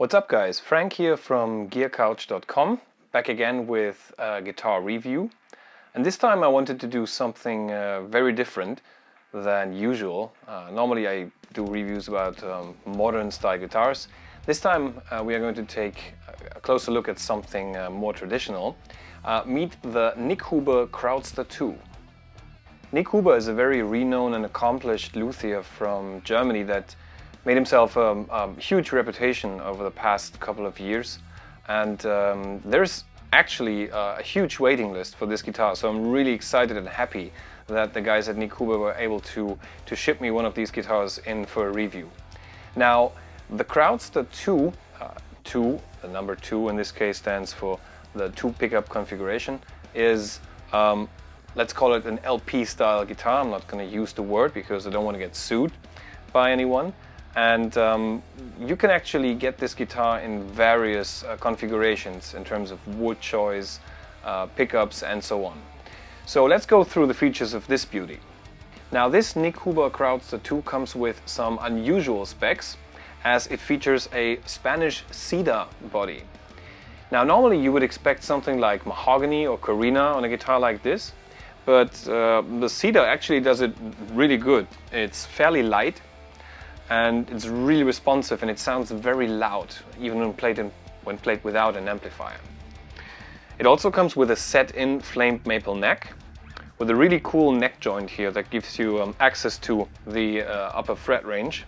What's up guys, Frank here from gearcouch.com, back again with a guitar review. And this time I wanted to do something very different than usual. Normally I do reviews about modern style guitars. This time we are going to take a closer look at something more traditional. Meet the Nik Huber Krautster II. Nik Huber is a very renowned and accomplished luthier from Germany that made himself a huge reputation over the past couple of years, and there's actually a huge waiting list for this guitar, so I'm really excited and happy that the guys at Nik Huber were able to ship me one of these guitars in for a review. Now, the Krautster II, the number 2 in this case stands for the 2 pickup configuration, is let's call it an LP style guitar. I'm not going to use the word because I don't want to get sued by anyone. And you can actually get this guitar in various configurations in terms of wood choice, pickups and so on. So let's go through the features of this beauty. Now this Nik Huber Krautster II comes with some unusual specs, as it features a Spanish cedar body. Now normally you would expect something like mahogany or Carina on a guitar like this, but the cedar actually does it really good. It's fairly light, and it's really responsive, and it sounds very loud, even when played without an amplifier. It also comes with a set-in flamed maple neck, with a really cool neck joint here that gives you access to the upper fret range.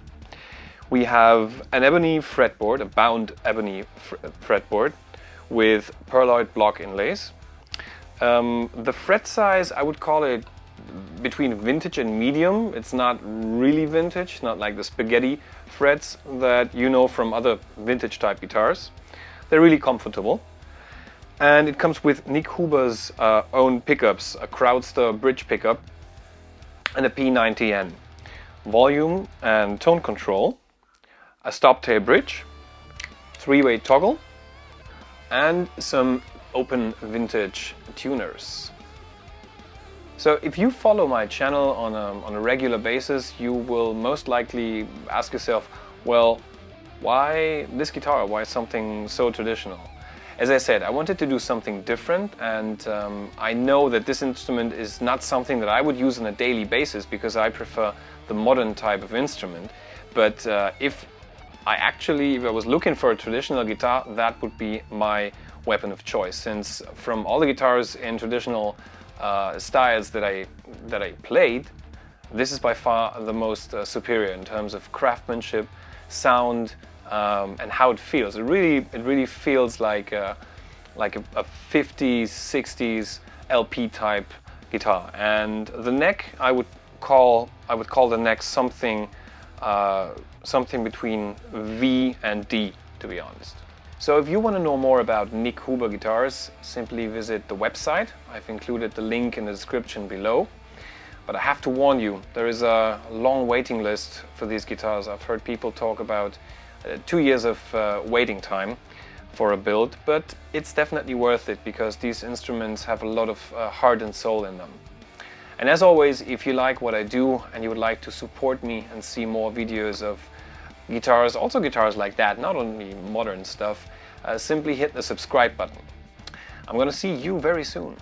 We have an ebony fretboard, a bound ebony fretboard, with pearloid block inlays. The fret size, I would call it between vintage and medium. It's not really vintage, not like the spaghetti frets that you know from other vintage type guitars. They're really comfortable. And it comes with Nik Huber's own pickups, a Krautster bridge pickup and a P90N. Volume and tone control, a stop tail bridge, 3-way toggle, and some open vintage tuners. So if you follow my channel on a regular basis, you will most likely ask yourself, well, why this guitar? Why something so traditional? As I said, I wanted to do something different, and I know that this instrument is not something that I would use on a daily basis because I prefer the modern type of instrument. But if I was looking for a traditional guitar, that would be my weapon of choice, since from all the guitars in traditional styles that I played, this is by far the most superior in terms of craftsmanship, sound, and how it feels. It really feels like a 50s, 60s LP type guitar. And the neck, I would call the neck something between V and D, to be honest. So if you want to know more about Nik Huber guitars, simply visit the website. I've included the link in the description below. But I have to warn you, there is a long waiting list for these guitars. I've heard people talk about 2 years of waiting time for a build, but it's definitely worth it because these instruments have a lot of heart and soul in them. And as always, if you like what I do and you would like to support me and see more videos of guitars, also guitars like that, not only modern stuff, simply hit the subscribe button. I'm gonna see you very soon.